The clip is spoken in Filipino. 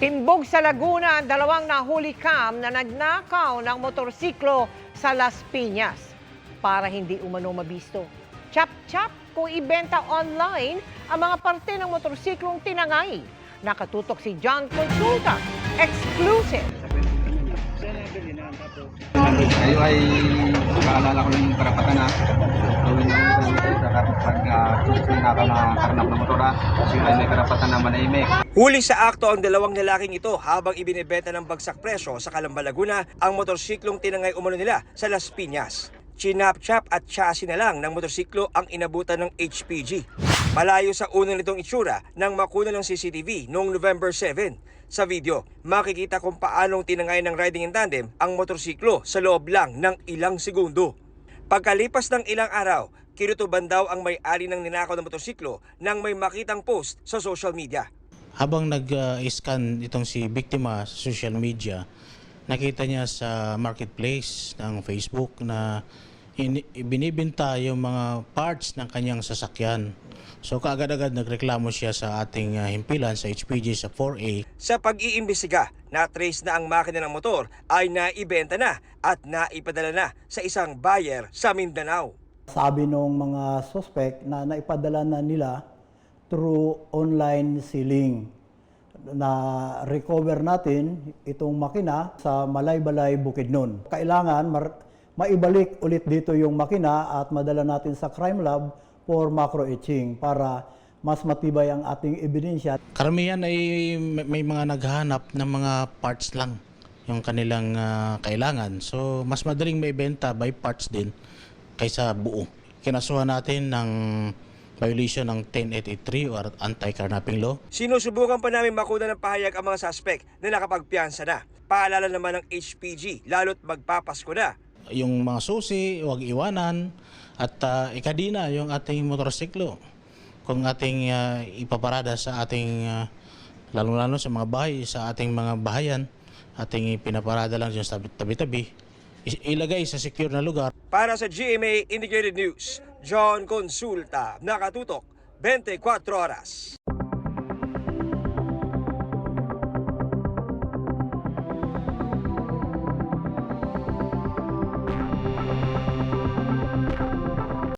Timbog sa Laguna ang dalawang nahuli cam na nagnakaw ng motorsiklo sa Las Piñas para hindi umano mabisto. Chap-chap kung ibenta online ang mga parte ng motorsiklong tinangay. Nakatutok si John Consulta. Exclusive! Kayo ay nakaalala ko ng karapatan na gawin ng pag nakakarnap ng motora kasi ay may karapatan na manahimik. Huli sa akto ang dalawang lalaking ito habang ibinebenta ng bagsak presyo sa Calamba, Laguna ang motorsiklong tinangay umano nila sa Las Piñas. Chinap-chap at chassis na lang ng motorsiklo ang inabutan ng HPG. Malayo sa unang nitong itsura nang makuna ng CCTV noong November 7. Sa video, makikita kung paanong tinangay ng riding in tandem ang motorsiklo sa loob lang ng ilang segundo. Pagkalipas ng ilang araw, kinutuban daw ang may-ari ng ninakaw na motorsiklo nang may makitang post sa social media. Habang nag-scan itong si biktima sa social media, nakita niya sa marketplace ng Facebook na binibenta yung mga parts ng kanyang sasakyan. So kaagad-agad nagreklamo siya sa ating himpilan sa HPG sa 4A. Sa pag-iimbestiga, na-trace na ang makina ng motor ay naibenta na at naipadala na sa isang buyer sa Mindanao. Sabi ng mga suspect na naipadala na nila through online selling. Na recover natin itong makina sa Malaybalay, Bukidnon. Kailangan maibalik ulit dito yung makina at madala natin sa crime lab for macro-etching para mas matibay ang ating ebidensya. Karamihan ay may mga naghahanap ng mga parts lang yung kanilang kailangan. So mas madaling maibenta by parts din kaysa buo. Kinasuhan natin ng violation ng 10883 or anti-carnapping law. Sinusubukan pa namin makuna ng pahayag ang mga suspect na nakapagpiyansa na. Paalala naman ng HPG, lalo't magpapasko na. Yung mga susi, huwag iwanan at ikadina yung ating motorsiklo. Kung ating ipaparada sa ating, lalo-lalo sa mga bahay, sa ating mga bahayan, ating pinaparada lang dyan sa tabi-tabi, ilagay sa secure na lugar. Para sa GMA Integrated News, John Consulta, nakatutok 24 oras.